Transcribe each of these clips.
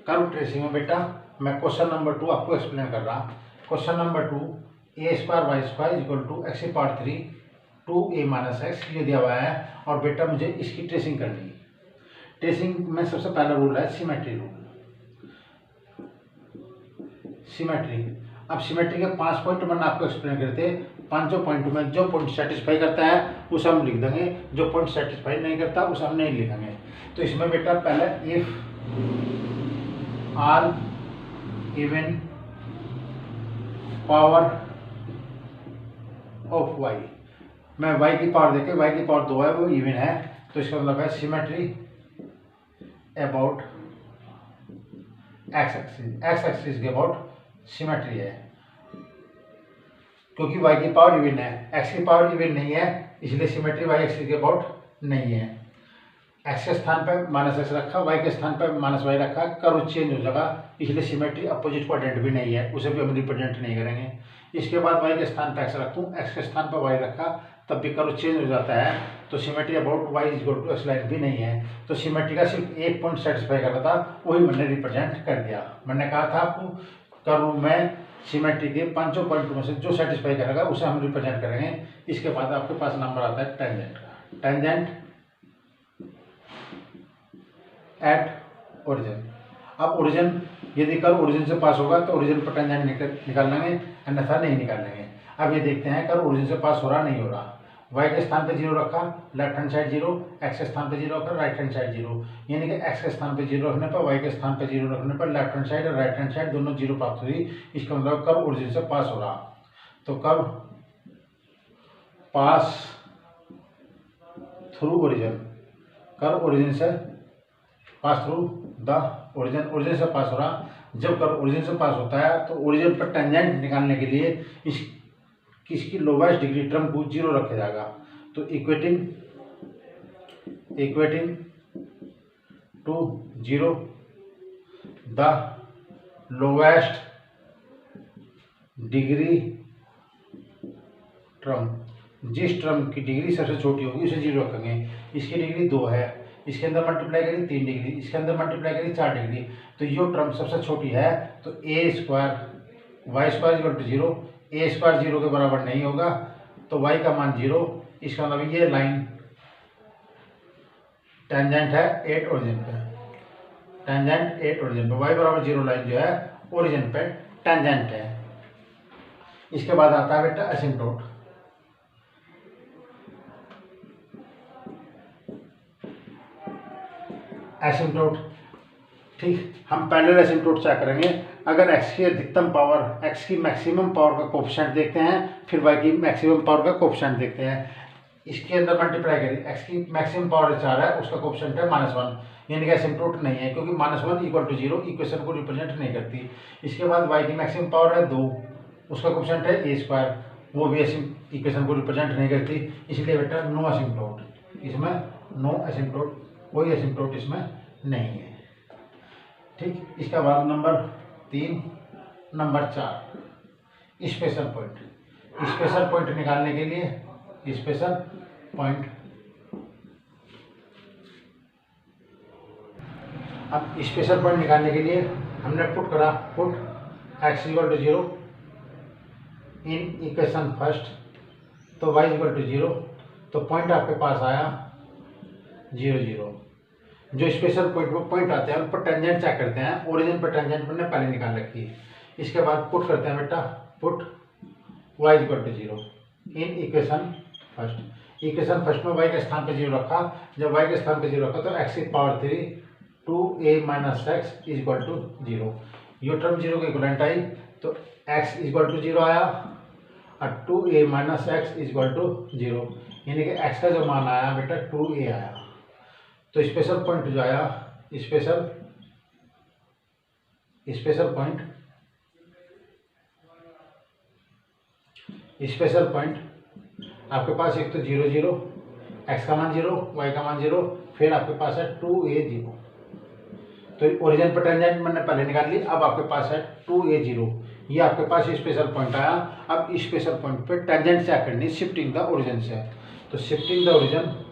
Curve tracing में बेटा मैं क्वेश्चन नंबर 2 आपको एक्सप्लेन कर रहा। Question number 2, a square y square equal to x की पावर 3 2a माइनस एक्स ये दिया हुआ है और बेटा मुझे इसकी ट्रेसिंग करनी है। ट्रेसिंग में सबसे पहला रूल है सिमेट्री रूल। सिमेट्री, अब सिमेट्री के 5 पॉइंट मैंने आपको एक्सप्लेन करते हैं। 5 पॉइंट में जो पॉइंट सेटिस्फाई करता है उसे हम लिख देंगे, जो पॉइंट सेटिस्फाई नहीं करता उसे हम नहीं लिखेंगे। तो इसमें बेटा पहले if are even power of y, मैं y की पावर देखे, y की पावर 2 है वो इवन है, तो इसका मतलब है symmetry about x axis. X axis के अबाउट सिमेट्री है, क्योंकि y की पावर इवन है, x की पावर इवन नहीं है, इसलिए सिमेट्री y एक्सिस के अबाउट नहीं है। x के स्थान पर माइनस एक्स रखा, y के स्थान पर माइनस वाई रखा, कर्व चेंज हो जाएगा, इसलिए सिमेट्री अपोजिट क्वाड्रेंट भी नहीं है, उसे भी हम रिप्रेजेंट नहीं करेंगे। इसके बाद y के स्थान पर x रखूँ, x के स्थान पर y रखा, तब भी कर्व चेंज हो जाता है, तो symmetry about y equal to x line भी नहीं है। तो सिमेट्री का सिर्फ एक पॉइंट सेटिस्फाई कर रहा था, वही मैंने रिप्रेजेंट कर दिया। मैंने कहा था आपको कर्व में सिमेट्री के 5 पॉइंट में से जो सेटिस्फाई करेगा उसे हम रिप्रेजेंट करेंगे। इसके बाद आपके पास नंबर आता है टेंजेंट का। Tangent at origin. अब ओरिजिन, यदि कर्व ओरिजिन से पास होगा तो ओरिजिन पर टेंजेंट निकाल लेंगे, अन्यथा नहीं निकाल लेंगे। अब ये देखते हैं कर्व ओरिजिन से पास हो रहा नहीं हो रहा। y के स्थान पे 0 रखा, लेफ्ट हैंड साइड 0, x के स्थान पे 0 रखा, राइट हैंड साइड 0, यानी कि x के स्थान पे 0 रखने पर y के स्थान पे 0 रखने पर लेफ्ट हैंड साइड और राइट हैंड साइड दोनों 0 प्राप्त हुई। इसका मतलब कर्व ओरिजिन से पास हो रहा। तो curve pass through origin, curve origin से pass through the origin, origin से पास हो रहा। जब कर्व ओरिजिन से पास होता है तो ओरिजिन पर टेंजेंट निकालने के लिए इसकी लोवेस्ट डिग्री टर्म को 0 रखा जाएगा। तो equating to 0 the lowest degree term, जिस टर्म की डिग्री सबसे छोटी होगी उसे 0 रखेंगे। इसकी डिग्री 2 है, इसके अंदर मल्टीप्लाई करी 3 डिग्री, इसके अंदर मल्टीप्लाई करी 4 डिग्री, तो ये टर्म सबसे छोटी है। तो a square y square equal to 0, a square 0 के बराबर नहीं होगा, तो y का मान 0। इसका मतलब ये लाइन टेंजेंट है एट ओरिजिन पे, टेंजेंट एट ओरिजिन पे, y बराबर 0 लाइन जो है ओरिजिन पे टेंजेंट है। इसके बाद आता है बेटा एसिम्प्टोट। एसिम्प्टोट, ठीक, हम पहले एसिम्प्टोट चेक करेंगे। अगर x की अधिकतम पावर, x की मैक्सिमम पावर का कोफिशिएंट देखते हैं, फिर y की मैक्सिमम पावर का कोफिशिएंट देखते हैं। इसके अंदर मल्टीप्लाई करें, x की मैक्सिमम पावर 4 है, उसका कोफिशिएंट है -1, यानी कि एसिम्प्टोट नहीं है, क्योंकि -1 इक्वल टू 0 इक्वेशन को रिप्रेजेंट नहीं करती। इसके बाद y की मैक्सिमम पावर है 2, उसका कोफिशिएंट है a स्क्वायर, वो भी इक्वेशन को रिप्रेजेंट नहीं करती, इसलिए बेटा नो एसिम्प्टोट, इसमें नो एसिम्प्टोट, कोई एसिम्प्टोट इसमें नहीं है। ठीक, इसका बाद number 3, number 4 special point. Special point निकालने के लिए स्पेशल पॉइंट, अब स्पेशल पॉइंट निकालने के लिए हमने पुट करा, put x equal to 0 in equation first, तो y इक्वल टू 0, तो पॉइंट आपके पास आया 0 0। जो स्पेशल पॉइंट वो पॉइंट आते हैं उन पर टेंजेंट चेक करते हैं, ओरिजिन पर टेंजेंट मैंने पहले निकाल रखी है। इसके बाद पुट करते हैं बेटा, put y equal to 0 in equation first. Equation first में y के स्थान पे 0 रखा, जब y के स्थान पे 0 रखा तो x की power 3 2a minus x equal to 0, ये टर्म 0 के इक्वलेंट आई, तो x इक्वल टू 0 आया और 2a minus x equal to 0, यानी कि x का जो मान आया बेटा 2a आया। तो स्पेशल पॉइंट जो आया, स्पेशल पॉइंट आपके पास एक तो 0 0, x का मान 0, y का मान 0, फिर आपके पास है 2a 0। तो ओरिजिन पर टेंजेंट मैंने पहले निकाल ली, अब आपके पास है 2a 0, ये आपके पास स्पेशल पॉइंट आया। अब स्पेशल पॉइंट पे टेंजेंट चेक करनी, शिफ्टिंग द ओरिजिन से, तो shifting the origin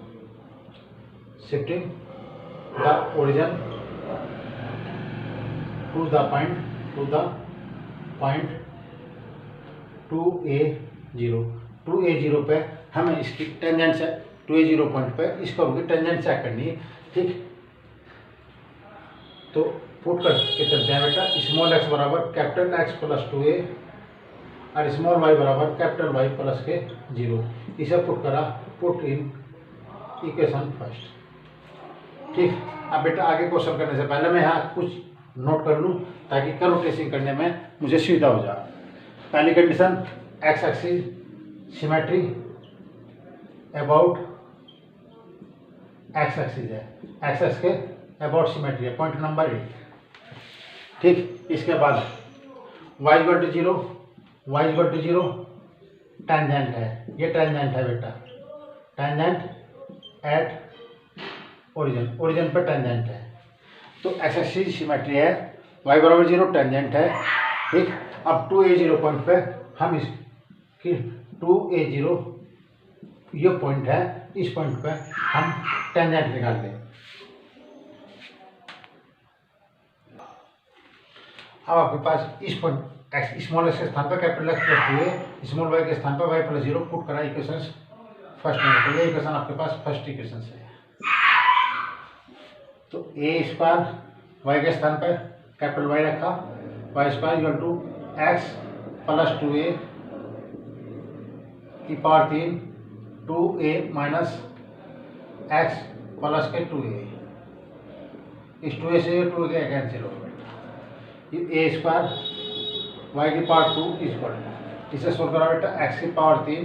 to the point 2a0। 2a0 पे हमें इसकी टेंजेंट से 2a0 पॉइंट पे इसको होगी टेंजेंट चेक करनी है, ठीक। तो पुट करके चलते हैं बेटा, स्मॉल x बराबर कैपिटल X प्लस 2a और स्मॉल y बराबर कैपिटल Y प्लस के 0। इसे पुट करा, पुट इन इक्वेशन फर्स्ट, ठीक। अब बेटा आगे क्वेश्चन करने से पहले मैं यहाँ कुछ नोट कर लूँ ताकि कैलकुलेशन करने में मुझे सुविधा हो जाए। पहली condition, x axis symmetry about x axis है, एक्स एक्स के अबाउट सिमेट्री है, पॉइंट नंबर 1, ठीक। इसके बाद y equal to 0, y equal to 0 tangent है, ये टेंजेंट है बेटा, टेंजेंट एट ओरिजिन, ओरिजिन पर टेंजेंट है। तो एक्स एक्सिस सिमेट्री है, y बराबर 0 टेंजेंट है, ठीक। अब 2a0 पॉइंट पे हम इसकी 2a0 ये पॉइंट है, इस पॉइंट पे हम टेंजेंट निकाल दें। अब आपके पास इस पॉइंट एक्स स्मॉल एक्स के स्थान पर capital x plus 2a, small y के स्थान पर वाई प्लस 0 पुट करा इक्वेशन फर्स्ट में। तो ये इक्वेशन आपके पास फर्स्ट इक्वेशन है। तो ए स्क्वायर वाई के स्थान पर कैपिटल वाई रखा, y square equal to x plus 2a की power 3 2a minus x plus के 2a, इस 2a से 2a के कैंसिल हो गया, ए स्क्वायर वाई की पावर 2 इक्वल, इसे सोल्व करा बेटा, एक्स की पावर 3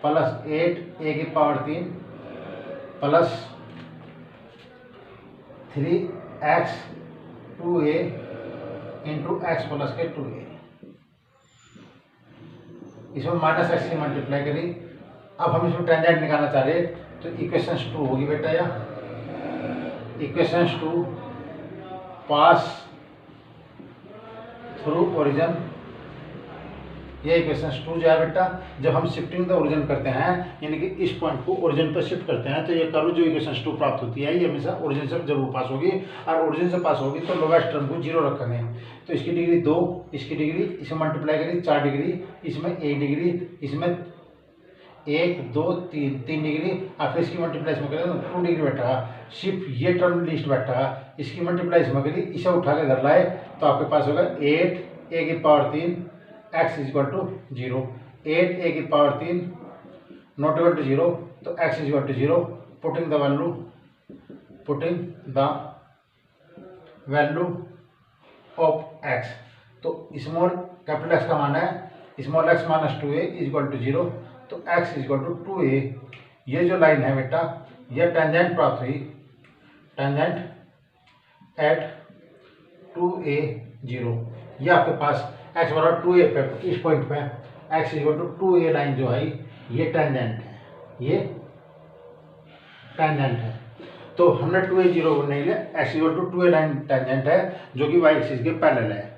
प्लस 8 ए की power 3 plus 3x 2a into x plus के 2a, इसमें माइनस एक्स की मल्टीप्लाई करी। अब हम इसमें टेंजेंट निकालना चाह रहे, तो इक्वेशंस 2 होगी बेटा, या इक्वेशंस 2 पास थ्रू ओरिजिन, ये इक्वेशंस 2 जो है बेटा, जब हम शिफ्टिंग द ओरिजिन करते हैं यानी कि इस पॉइंट को ओरिजिन पर शिफ्ट करते हैं, तो ये कर्व जो इक्वेशंस 2 प्राप्त होती है ये हमेशा ओरिजिन से जरूर पास होगी, और ओरिजिन से पास होगी तो लोवेस्ट टर्म को 0 रखेंगे। तो इसकी डिग्री 2, इसकी डिग्री, इसमें मल्टीप्लाई करी 4 डिग्री, इसमें 1 डिग्री, इसमें 1 2 3 डिग्री, और फिर इसकी मल्टीप्लाई इसमें करें तो 2 डिग्री बैठा। सिर्फ ये टर्म लिस्ट बैठा, इसकी मल्टीप्लाई इसमें करी, इसे उठा के घर लाए तो आपके पास होगा 8 a की power 3 x equal to 0, 8 a की पावर 3 नॉट इक्वल टू 0, तो x equal to 0, putting the value of x। तो स्मॉल कैपिटल x का मान है small x minus 2a equal to 0, तो x इक्वल टू 2a। ये जो लाइन है बेटा, यह टेंजेंट प्राप्त हुई, टेंजेंट एट 2a0। ये आपके पास x बराबर 2a पे, इस पॉइंट पे x equal to 2a line जो है ये टेंजेंट है, ये टेंजेंट है। तो हमने 2a0 नहीं लिया, x equal to 2a line tangent है जो कि y एक्सिस के पैरेलल है।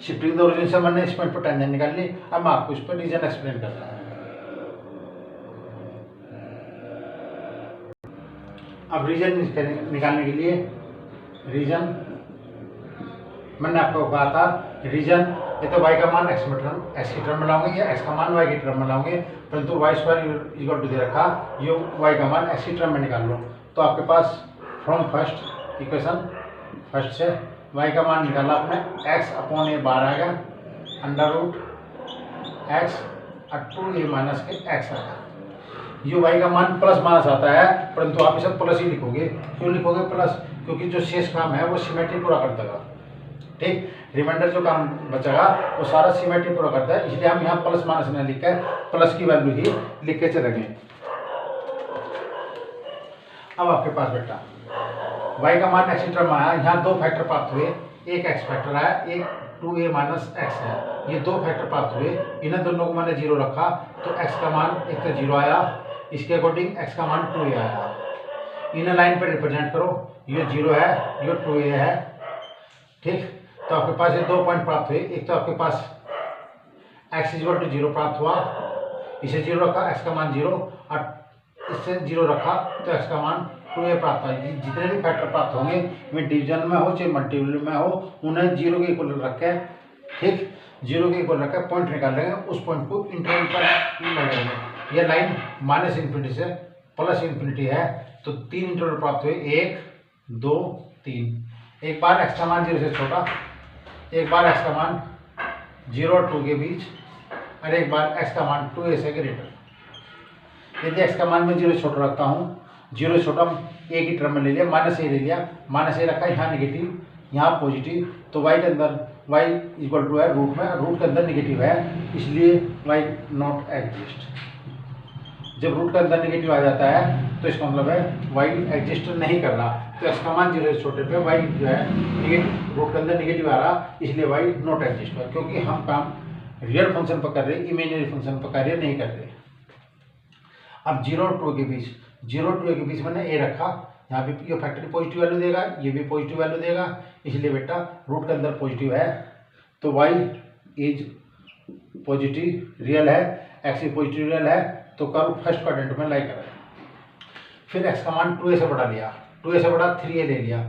शिफ्टिंग द ओरिजिन से मैंने इस पॉइंट पर टेंजेंट निकाल ली। अब मैं आपको इस पर रीजन एक्सप्लेन करता हूँ। अब रीजन निकालने के लिए रीजन मैंने आपको कहा था, रीजन ये तो y का मान x की टर्म में लाऊंगे, या x का मान y की टर्म में लाऊंगे, परंतु वाई स्क्वायर इक्वल टू दे रखा, ये y का मान x की टर्म में निकाल लो। तो आपके पास फ्रॉम फर्स्ट इक्वेशन फर्स्ट से y का मान निकाला आपने, x अपॉन ए बार आएगा, अंडर रूट x और 2a माइनस के x आएगा। ये y का मान प्लस माइनस आता है, परंतु आप इसे प्लस ही लिखोगे। क्यों लिखोगे प्लस? क्योंकि जो शेष काम है वो सिमेट्री पूरा कर देगा, ठीक। रिमाइंडर जो काम बचेगा वो सारा सिमेट्री पूरा करता है, इसलिए हम यहाँ प्लस माइनस में लिख कर प्लस की वैल्यू ही लिख के चलेंगे। अब आपके पास बेटा y का मान एक्स टर्म आया, यहाँ दो फैक्टर प्राप्त हुए, एक x फैक्टर आया, एक 2a माइनस एक्स है, ये दो फैक्टर प्राप्त हुए। इन्हें दोनों को मैंने 0 रखा तो x का मान एक तो 0 आया, इसके अकॉर्डिंग x का मान 2a आया। इन्हें लाइन पर रिप्रेजेंट करो, ये 0 है, ये 2a है, ठीक। तो आपके पास ये 2 पॉइंट प्राप्त हुए। एक तो आपके पास x इक्वल टू 0 प्राप्त हुआ, इसे 0 रखा, x का मान 0, और इससे 0 रखा तो x का मान 2a प्राप्त हो, जितने भी फैक्टर प्राप्त होंगे वे डिवीजन में हो चाहे मल्टीपल में हो, उन्हें 0 के इक्वल रख के, ठीक, 0 के इक्वल रख के पॉइंट निकाल लेंगे, उस पॉइंट को इंटरवल पर लगाएंगे। यह लाइन -∞ से +∞ है, तो 3 इंटरवल प्राप्त हुए, 1 2 3। एक बार x का मान 0 से छोटा, एक बार x का मान 0 और 2 के बीच, और एक बार x का मान 2a से ग्रेटर। यदि x का मान मैं 0 से छोटा रखता हूँ, 0 से छोटा a की टर्म में ले लिया, -a ले लिया, -a रखा यहाँ नेगेटिव यहाँ पॉजिटिव, तो y के अंदर y इक्वल टू है रूट में, रूट के अंदर नेगेटिव है, इसलिए y नॉट एग्जिस्ट। जब रूट के अंदर नेगेटिव आ जाता है तो इसका मतलब है y एग्जिस्ट नहीं कर रहा, तो x का मान 0 से छोटे पे y जो है नेगेटिव, रूट के अंदर नेगेटिव आ रहा, इसलिए y नॉट एग्जिस्ट हुआ, क्योंकि हम काम रियल फंक्शन पर कर रहे, इमेजिनरी फंक्शन पर कार्य नहीं कर रहे। अब 0 और 2 के बीच, 0 और 2 के बीच मैंने a रखा, यहाँ पे ये फैक्टर पॉजिटिव वैल्यू देगा, ये भी पॉजिटिव वैल्यू देगा, इसलिए बेटा रूट के अंदर पॉजिटिव है, तो y इज पॉजिटिव रियल है, x भी पॉजिटिव रियल है, तो कर्व फर्स्ट क्वाड्रेंट में लाई कर रहा है। फिर x का मान 2a से बढ़ा लिया, 2a से बढ़ा 3a ले लिया,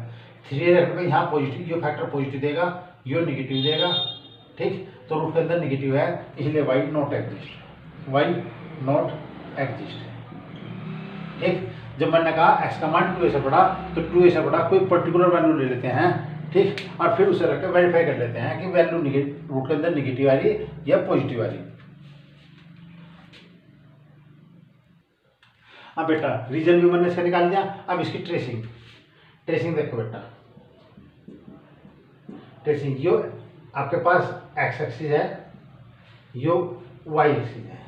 3a रखने पर यहाँ पॉजिटिव, ये फैक्टर पॉजिटिव देगा, ये नेगेटिव देगा, ठीक, तो रूट के अंदर नेगेटिव है, इसलिए y not exist, y not exist है, ठीक। जब मैंने कहा x का मान 2a से बढ़ा, तो 2a से बढ़ा कोई पर्टिकुलर वैल्यू ले लेते हैं, ठीक, और फिर उसे रख के वेरीफाई कर लेते हैं कि वैल्यू रूट के अंदर नेगेटिव आ रही है या पॉजिटिव आ रही है। अब बेटा रीजन भी मैंने इसका निकाल दिया, अब इसकी ट्रेसिंग, ट्रेसिंग देखो बेटा, ट्रेसिंग यो आपके पास x एक्सिस है, यो y एक्सिस है,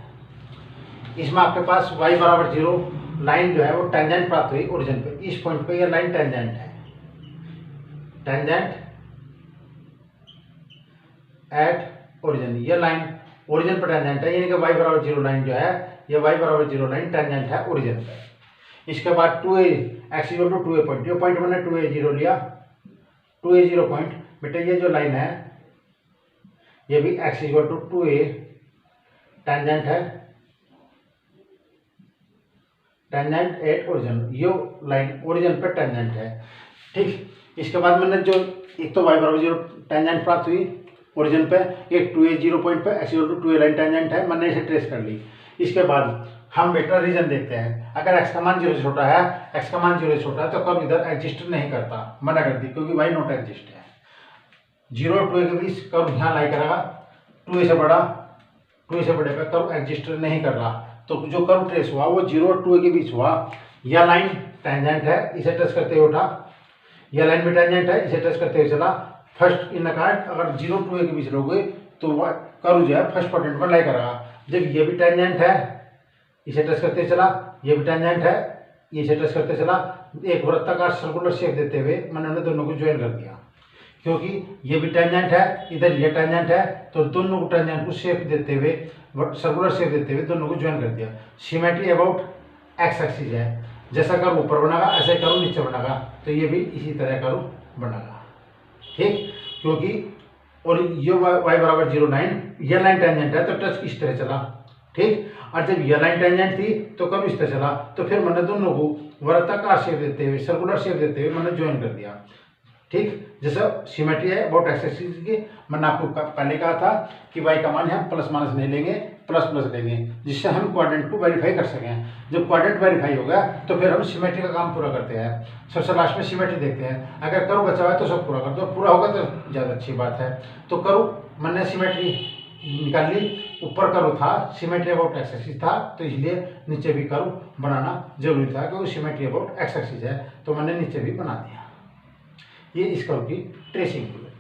इसमें आपके पास y बराबर 0 लाइन जो है वो टेंजेंट प्राप्त हुई ओरिजिन पे, इस पॉइंट पे ये लाइन टेंजेंट है, टेंजेंट एट ओरिजिन, ये लाइन ओरिजिन पर टेंजेंट है, यानी कि y बराबर 0 लाइन जो है, ये y बराबर 0 लाइन टेंजेंट है ओरिजिन पे। इसके बाद 2a x equal to 2a point, ये पॉइंट मैंने 2a 0 लिया, 2a 0 पॉइंट, बेटा ये जो लाइन है ये भी x equal to 2a tangent है, टेंजेंट एट ओरिजिन, ये लाइन ओरिजिन पे टेंजेंट है, ठीक। इसके बाद मैंने जो एक तो y बराबर 0 टेंजेंट प्राप्त हुई ओरिजिन पे, एक 2a 0 पॉइंट पे x equal to 2a line tangent है, मैंने इसे ट्रेस कर ली। इसके बाद हम बेटा रीजन देखते हैं, अगर x का मान 0 से छोटा है, x का मान 0 से छोटा है तो कर्व इधर एग्जिस्ट नहीं करता, मना कर दी, क्योंकि y नॉट एग्जिस्ट है। 0 और 2a के बीच कर्व यहाँ लाई करेगा, 2a से बड़ा, 2a से बड़े पे कर्व एग्जिस्ट नहीं कर रहा, तो जो कर्व ट्रेस हुआ वो 0 और 2a के बीच हुआ, यह लाइन टेंजेंट है, इसे टच करते हुए उठा, यह लाइन भी टेंजेंट है, इसे टच करते हुए चला, फर्स्ट इन कार्ड अगर 0 और 2a के बीच रहोगे तो वह कर्व जो है फर्स्ट क्वाड्रेंट में लाई करेगा। जब ये भी टेंजेंट है, इसे टच करते चला, ये भी टेंजेंट है, इसे टच करते चला, एक वृत्ताकार सर्कुलर शेप देते हुए मैंने उन्हें दोनों को ज्वाइन कर दिया, क्योंकि ये भी टेंजेंट है, इधर ये टेंजेंट है, तो दोनों को टेंजेंट को शेप देते हुए, सर्कुलर शेप देते हुए दोनों को ज्वाइन कर दिया। सिमेट्री अबाउट एक्स एक्सिस है, जैसा कर्व ऊपर बनेगा ऐसे कर्व नीचे बनेगा, तो ये भी इसी तरह कर्व बनेगा, ठीक, क्योंकि और ये y बराबर 0 लाइन, ये लाइन टेंजेंट है तो टच इस तरह चला, ठीक, और जब ये लाइन टेंजेंट थी तो कर्व इस तरह चला, तो फिर मैंने दोनों को वृत्ताकार शेप देते हुए, सर्कुलर शेप देते हुए मैंने ज्वाइन कर दिया, ठीक। जैसा सिमेट्री है अबाउट एक्स एक्सिस की, मैंने आपको पहले कहा था कि y का मान हम प्लस माइनस नहीं लेंगे, प्लस प्लस लेंगे, जिससे हम क्वाड्रेंट को वेरीफाई कर सकें। जब क्वाड्रेंट वेरीफाई हो गया तो फिर हम सिमेट्री का काम पूरा करते हैं, सबसे लास्ट में सिमेट्री देखते हैं, अगर कर्व बचा हुआ है तो सब पूरा कर दो, पूरा होगा तो ज़्यादा अच्छी बात है। तो कर्व मैंने सिमेट्री निकाल ली, ऊपर कर्व था, सिमेट्री अबाउट एक्स एक्सिस था, तो इसलिए नीचे भी कर्व बनाना जरूरी था, क्योंकि सिमेट्री अबाउट एक्स एक्सिस है, तो मैंने नीचे भी बना दिया। ये इस कर्व की ट्रेसिंग हुई।